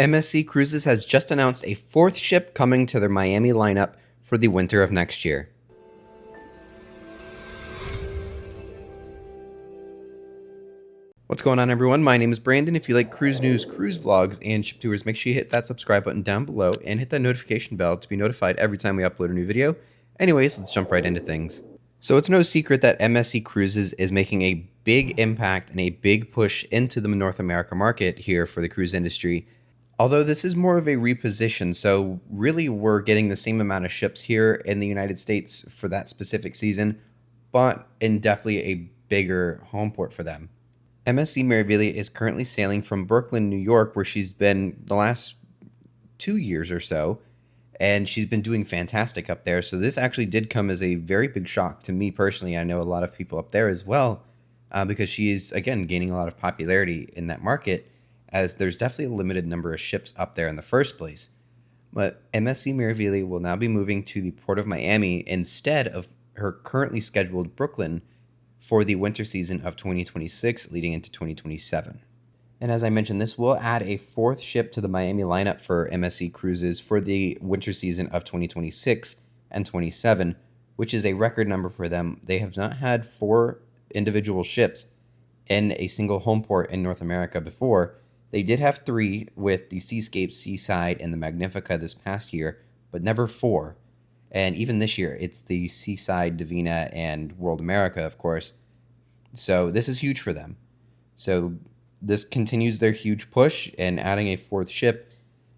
MSC Cruises has just announced a fourth ship coming to their Miami lineup for the winter of next year. What's going on, everyone? My name is Brandon. If you like cruise news, cruise vlogs, and ship tours, make sure you hit that subscribe button down below and hit that notification bell to be notified every time we upload a new video. Anyways, let's jump right into things. So it's no secret that MSC Cruises is making a big impact and a big push into the North America market here for the cruise industry. Although this is more of a reposition, so really we're getting the same amount of ships here in the United States for that specific season, but in definitely a bigger home port for them. MSC Meraviglia is currently sailing from Brooklyn, New York, where she's been the last 2 years or so, and she's been doing fantastic up there. So this actually did come as a very big shock to me personally. I know a lot of people up there as well, because she is, again, gaining a lot of popularity in that market, as there's definitely a limited number of ships up there in the first place. But MSC Meraviglia will now be moving to the Port of Miami instead of her currently scheduled Brooklyn for the winter season of 2026 leading into 2027. And as I mentioned, this will add a fourth ship to the Miami lineup for MSC Cruises for the winter season of 2026 and 27, which is a record number for them. They have not had 4 individual ships in a single home port in North America before. They did have 3 with the Seascape, Seaside, and the Magnifica this past year, but never 4. And even this year, it's the Seaside, Divina, and World America, of course. So this is huge for them. So this continues their huge push, and adding a fourth ship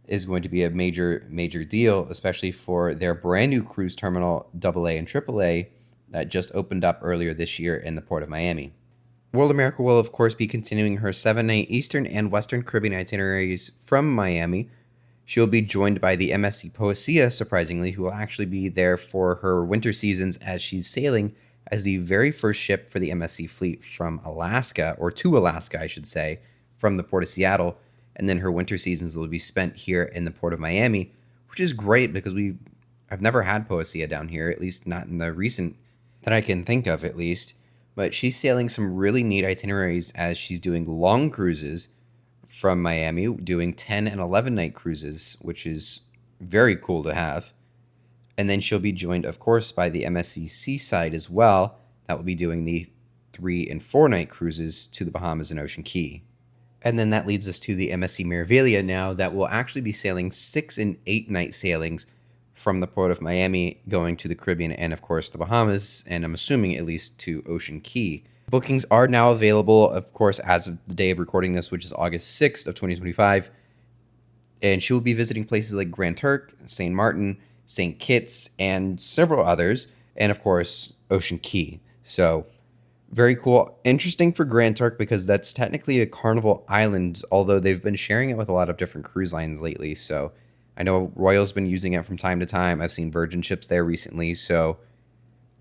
is going to be a major, major deal, especially for their brand new cruise terminal, AA and AAA, that just opened up earlier this year in the Port of Miami. World America will, of course, be continuing her 7-night Eastern and Western Caribbean itineraries from Miami. She'll be joined by the MSC Poesia, surprisingly, who will actually be there for her winter seasons as she's sailing as the very first ship for the MSC fleet from Alaska, or to Alaska, I should say, from the Port of Seattle. And then her winter seasons will be spent here in the Port of Miami, which is great because I've never had Poesia down here, at least not in the recent that I can think of, at least. But she's sailing some really neat itineraries as she's doing long cruises from Miami, doing 10 and 11 night cruises, which is very cool to have. And then she'll be joined, of course, by the MSC Seaside as well. That will be doing the 3 and 4 night cruises to the Bahamas and Ocean Key. And then that leads us to the MSC Meraviglia now, that will actually be sailing 6 and 8 night sailings from the Port of Miami, going to the Caribbean and, of course, the Bahamas, and I'm assuming at least to Ocean Key. Bookings are now available, of course, as of the day of recording this, which is August 6th of 2025. And she will be visiting places like Grand Turk, St. Martin, St. Kitts, and several others, and of course, Ocean Key. So, very cool. Interesting for Grand Turk because that's technically a Carnival island, although they've been sharing it with a lot of different cruise lines lately. So, I know Royal's been using it from time to time. I've seen Virgin ships there recently, so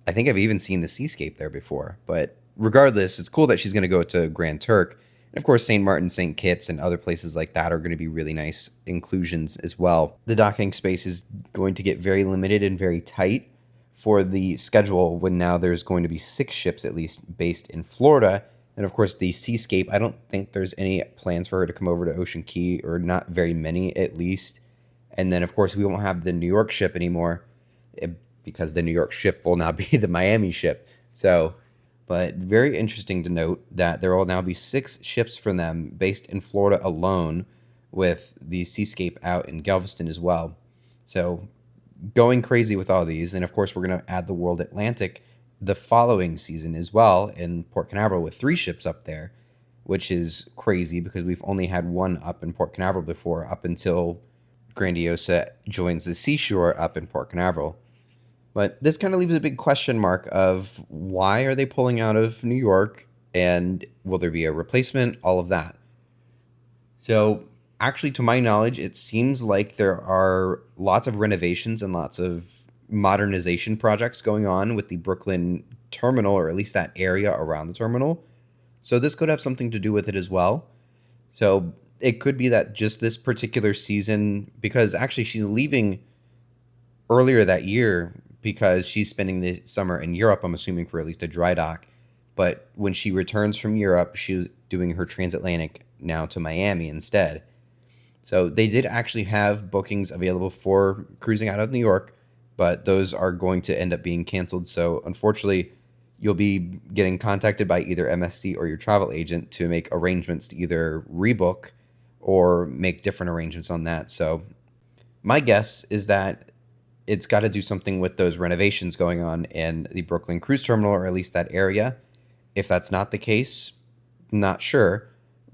I think I've even seen the Seascape there before. But regardless, it's cool that she's going to go to Grand Turk. And of course, St. Martin, St. Kitts, and other places like that are going to be really nice inclusions as well. The docking space is going to get very limited and very tight for the schedule, when now there's going to be 6 ships at least based in Florida. And of course, the Seascape, I don't think there's any plans for her to come over to Ocean Key, or not very many at least. And then, of course, we won't have the New York ship anymore, because the New York ship will now be the Miami ship. So, but very interesting to note that there will now be 6 ships from them based in Florida alone, with the Seascape out in Galveston as well. So going crazy with all these. And of course, we're going to add the World Atlantic the following season as well in Port Canaveral, with 3 ships up there, which is crazy because we've only had 1 up in Port Canaveral before, up until Grandiosa joins the Seashore up in Port Canaveral. But this kind of leaves a big question mark of why are they pulling out of New York, and will there be a replacement, all of that. So actually, to my knowledge, it seems like there are lots of renovations and lots of modernization projects going on with the Brooklyn terminal, or at least that area around the terminal. So this could have something to do with it as well. So it could be that just this particular season, because actually she's leaving earlier that year because she's spending the summer in Europe, I'm assuming, for at least a dry dock. But when she returns from Europe, she's doing her transatlantic now to Miami instead. So they did actually have bookings available for cruising out of New York, but those are going to end up being canceled. So unfortunately, you'll be getting contacted by either MSC or your travel agent to make arrangements to either rebook or make different arrangements on that. So my guess is that it's got to do something with those renovations going on in the Brooklyn Cruise Terminal, or at least that area. If that's not the case, not sure.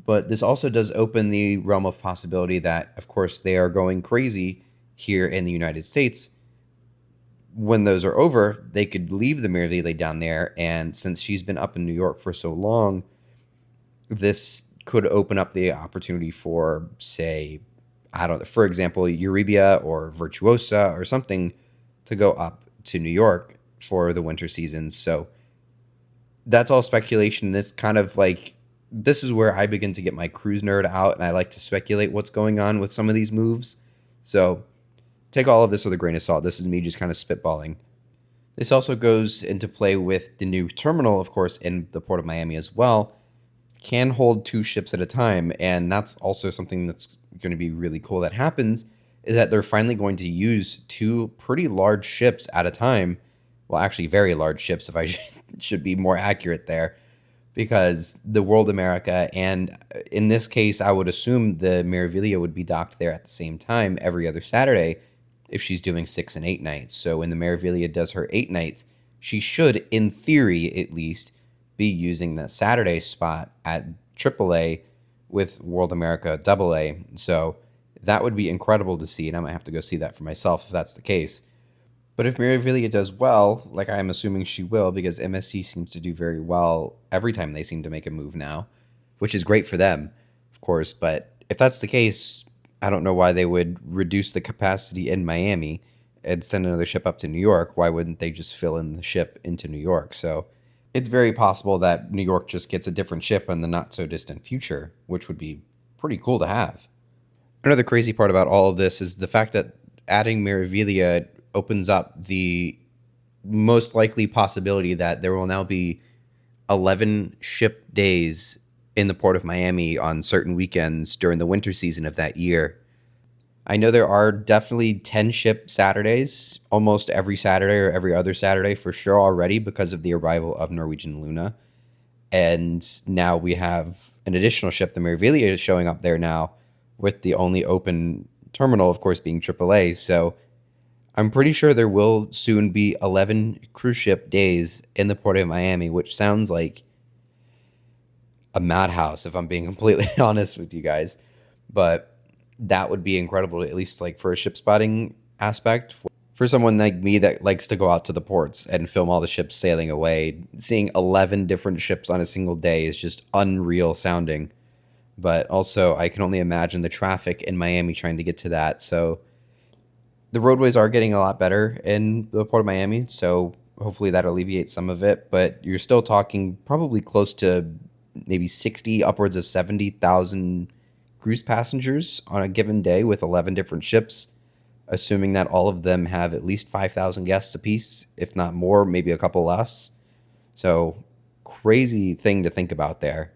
But this also does open the realm of possibility that, of course, they are going crazy here in the United States. When those are over, they could leave the Meraviglia down there. And since she's been up in New York for so long, this could open up the opportunity for, say, I don't know, for example, Euribia or Virtuosa or something to go up to New York for the winter season. So that's all speculation. This kind of like, this is where I begin to get my cruise nerd out, and I like to speculate what's going on with some of these moves. So take all of this with a grain of salt. This is me just kind of spitballing. This also goes into play with the new terminal, of course, in the Port of Miami as well. Can hold 2 ships at a time, and that's also something that's going to be really cool that happens, is that they're finally going to use 2 pretty large ships at a time. Well, actually very large ships, if I should be more accurate there, because the World America, and in this case, I would assume the Meraviglia would be docked there at the same time every other Saturday if she's doing 6 and 8 nights. So when the Meraviglia does her 8 nights, she should, in theory at least, be using that Saturday spot at AAA with World America AA. So that would be incredible to see, and I might have to go see that for myself if that's the case. But if Meraviglia does well, like I'm assuming she will, because MSC seems to do very well every time they seem to make a move now, which is great for them, of course. But if that's the case, I don't know why they would reduce the capacity in Miami and send another ship up to New York. Why wouldn't they just fill in the ship into New York? So it's very possible that New York just gets a different ship in the not-so-distant future, which would be pretty cool to have. Another crazy part about all of this is the fact that adding Meraviglia opens up the most likely possibility that there will now be 11 ship days in the Port of Miami on certain weekends during the winter season of that year. I know there are definitely 10 ship Saturdays, almost every Saturday or every other Saturday for sure already, because of the arrival of Norwegian Luna. And now we have an additional ship, the Meraviglia, is showing up there now, with the only open terminal, of course, being AAA. So I'm pretty sure there will soon be 11 cruise ship days in the Port of Miami, which sounds like a madhouse, if I'm being completely honest with you guys. But that would be incredible, at least like for a ship spotting aspect. For someone like me that likes to go out to the ports and film all the ships sailing away, seeing 11 different ships on a single day is just unreal sounding. But also, I can only imagine the traffic in Miami trying to get to that. So the roadways are getting a lot better in the Port of Miami, so hopefully that alleviates some of it. But you're still talking probably close to maybe 60, upwards of 70,000 cruise passengers on a given day with 11 different ships, assuming that all of them have at least 5,000 guests apiece, if not more, maybe a couple less. So crazy thing to think about there.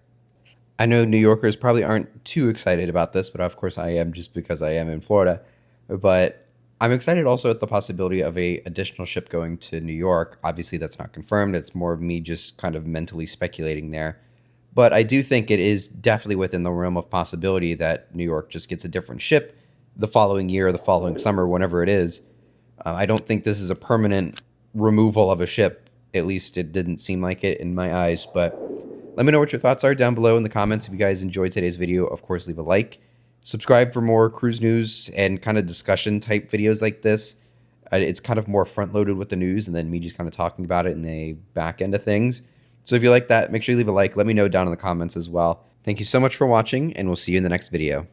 I know New Yorkers probably aren't too excited about this, but of course I am, just because I am in Florida. But I'm excited also at the possibility of a additional ship going to New York. Obviously, that's not confirmed. It's more of me just kind of mentally speculating there. But I do think it is definitely within the realm of possibility that New York just gets a different ship the following year or the following summer, whenever it is. I don't think this is a permanent removal of a ship. At least it didn't seem like it in my eyes. But let me know what your thoughts are down below in the comments. If you guys enjoyed today's video, of course, leave a like. Subscribe for more cruise news and kind of discussion type videos like this. It's kind of more front loaded with the news and then me just kind of talking about it in the back end of things. So if you like that, make sure you leave a like. Let me know down in the comments as well. Thank you so much for watching, and we'll see you in the next video.